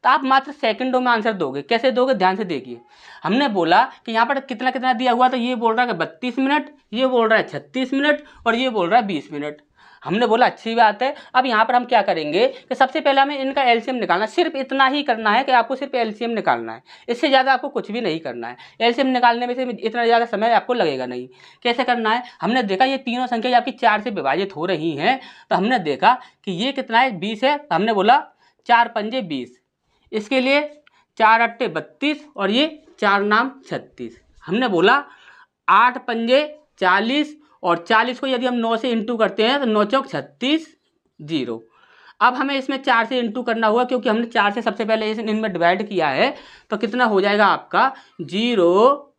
तो आप मात्र सेकंडों में आंसर दोगे। कैसे दोगे, ध्यान से देखिए। हमने बोला कि यहाँ पर कितना कितना दिया हुआ, तो ये बोल रहा है कि 32 मिनट, ये बोल रहा है 36 मिनट और ये बोल रहा है 20 मिनट। हमने बोला अच्छी बात है। अब यहाँ पर हम क्या करेंगे कि सबसे पहले हमें इनका एलसीएम निकालना, सिर्फ इतना ही करना है कि आपको सिर्फ एलसीएम निकालना है, इससे ज़्यादा आपको कुछ भी नहीं करना है। एलसीएम निकालने में से इतना ज़्यादा समय आपको लगेगा नहीं। कैसे करना है, हमने देखा ये तीनों संख्या आपकी 4 से विभाजित हो रही हैं, तो हमने देखा कि ये कितना है 20 है, तो हमने बोला 4 पंजे 20, इसके लिए 4 अट्टे 32 और ये 4 नाम 36। हमने बोला 8 पंजे 40 और 40 को यदि हम 9 से इंटू करते हैं तो 9 चौक 36 0। अब हमें इसमें 4 से इंटू करना हुआ, क्योंकि हमने 4 से सबसे पहले इनमें डिवाइड किया है, तो कितना हो जाएगा आपका 0,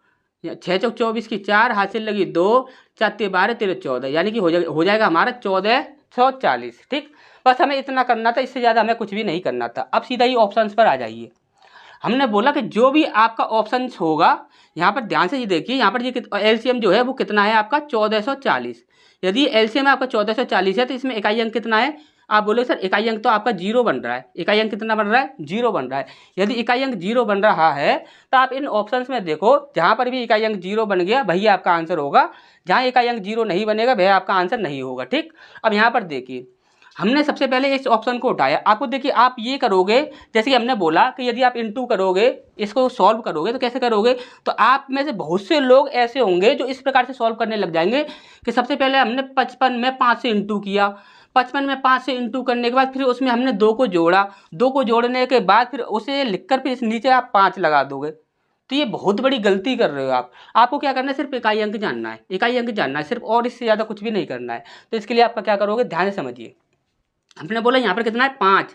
6 चौक 24 की 4, हाथ से लगी 2, 4 12 13 14, यानी कि हो जाएगा हमारा 1440। ठीक, बस हमें इतना करना था, इससे ज़्यादा हमें कुछ भी नहीं करना था। अब सीधा ही ऑप्शंस पर आ जाइए। हमने बोला कि जो भी आपका ऑप्शन होगा, यहाँ पर ध्यान से ये देखिए, यहाँ पर ये एलसीएम जो है वो कितना है आपका 1440। यदि एलसीएम आपका 1440 है तो इसमें इकाई अंक कितना है, आप बोले सर इकाई अंक तो आपका 0 बन रहा है। इकाई अंक कितना बन रहा है, 0 बन रहा है। यदि इकाई अंक 0 बन रहा है तो आप इन ऑप्शंस में देखो, जहाँ पर भी इकाई अंक 0 बन गया वही आपका आंसर होगा, जहाँ इकाई अंक 0 नहीं बनेगा वह आपका आंसर नहीं होगा। ठीक, अब यहाँ पर देखिए, हमने सबसे पहले इस ऑप्शन को उठाया। आपको देखिए, आप ये करोगे, जैसे कि हमने बोला कि यदि आप इनटू करोगे, इसको सॉल्व करोगे, तो कैसे करोगे, तो आप में से बहुत से लोग ऐसे होंगे जो इस प्रकार से सॉल्व करने लग जाएंगे कि सबसे पहले हमने 55 में 5 से इंटू किया, 55 में 5 से इंटू करने के बाद फिर उसमें हमने 2 को जोड़ा, 2 को जोड़ने के बाद फिर उसे लिखकर फिर इस नीचे आप 5 लगा दोगे, तो ये बहुत बड़ी गलती कर रहे हो आप। आपको क्या करना है, सिर्फ इकाई अंक जानना है, इकाई अंक जानना है सिर्फ, और इससे ज़्यादा कुछ भी नहीं करना है। तो इसके लिए आपका क्या करोगे, ध्यान से समझिए। हमने बोला यहाँ पर कितना है 5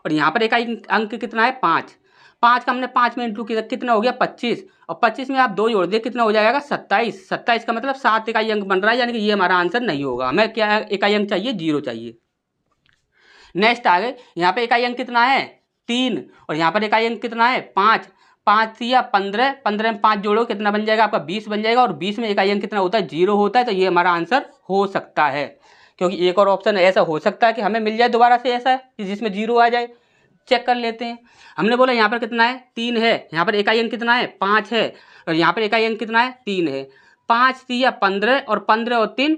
और यहाँ पर इकाई अंक कितना है 5, 5 का हमने 5 में इंटू किया, कितना हो गया 25, और 25 में आप 2 जोड़ दिए, कितना हो जाएगा 27। 27 का मतलब 7 इकाई अंक बन रहा है, यानी कि ये हमारा आंसर नहीं होगा। हमें क्या इकाई अंक चाहिए, 0 चाहिए। नेक्स्ट आ गए, यहाँ पे इकाई अंक कितना है 3 और यहाँ पर इकाई अंक कितना है 5, 5 या 15, 15 में 5 जोड़ो, कितना बन जाएगा आपका 20 बन जाएगा, और 20 में इकाई अंक कितना होता है 0 होता है, तो ये हमारा आंसर हो सकता है। क्योंकि एक और ऑप्शन ऐसा हो सकता है कि हमें मिल जाए दोबारा से ऐसा कि जिसमें 0 आ जाए। चेक कर लेते हैं। हमने बोला यहाँ पर कितना है 3 है, यहाँ पर इकाई अंक कितना है 5 है, और यहाँ पर इकाई अंक कितना है 3 है। 5 या 15 और 15 और 3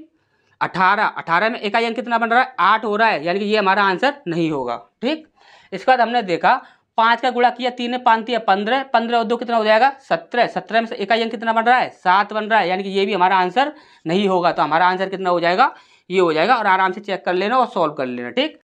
18, 18 में इकाई अंक कितना बन रहा है 8 हो रहा है, यानी कि ये हमारा आंसर नहीं होगा। ठीक, इसके बाद हमने देखा 5 का गुणा किया, 3 ने 5 या 15, 15 और 2 कितना हो जाएगा 17, 17 में से इकाई अंक कितना बन रहा है 7 बन रहा है, यानी कि ये भी हमारा आंसर नहीं होगा। तो हमारा आंसर कितना हो जाएगा, ये हो जाएगा, और आराम से चेक कर लेना और सॉल्व कर लेना। ठीक।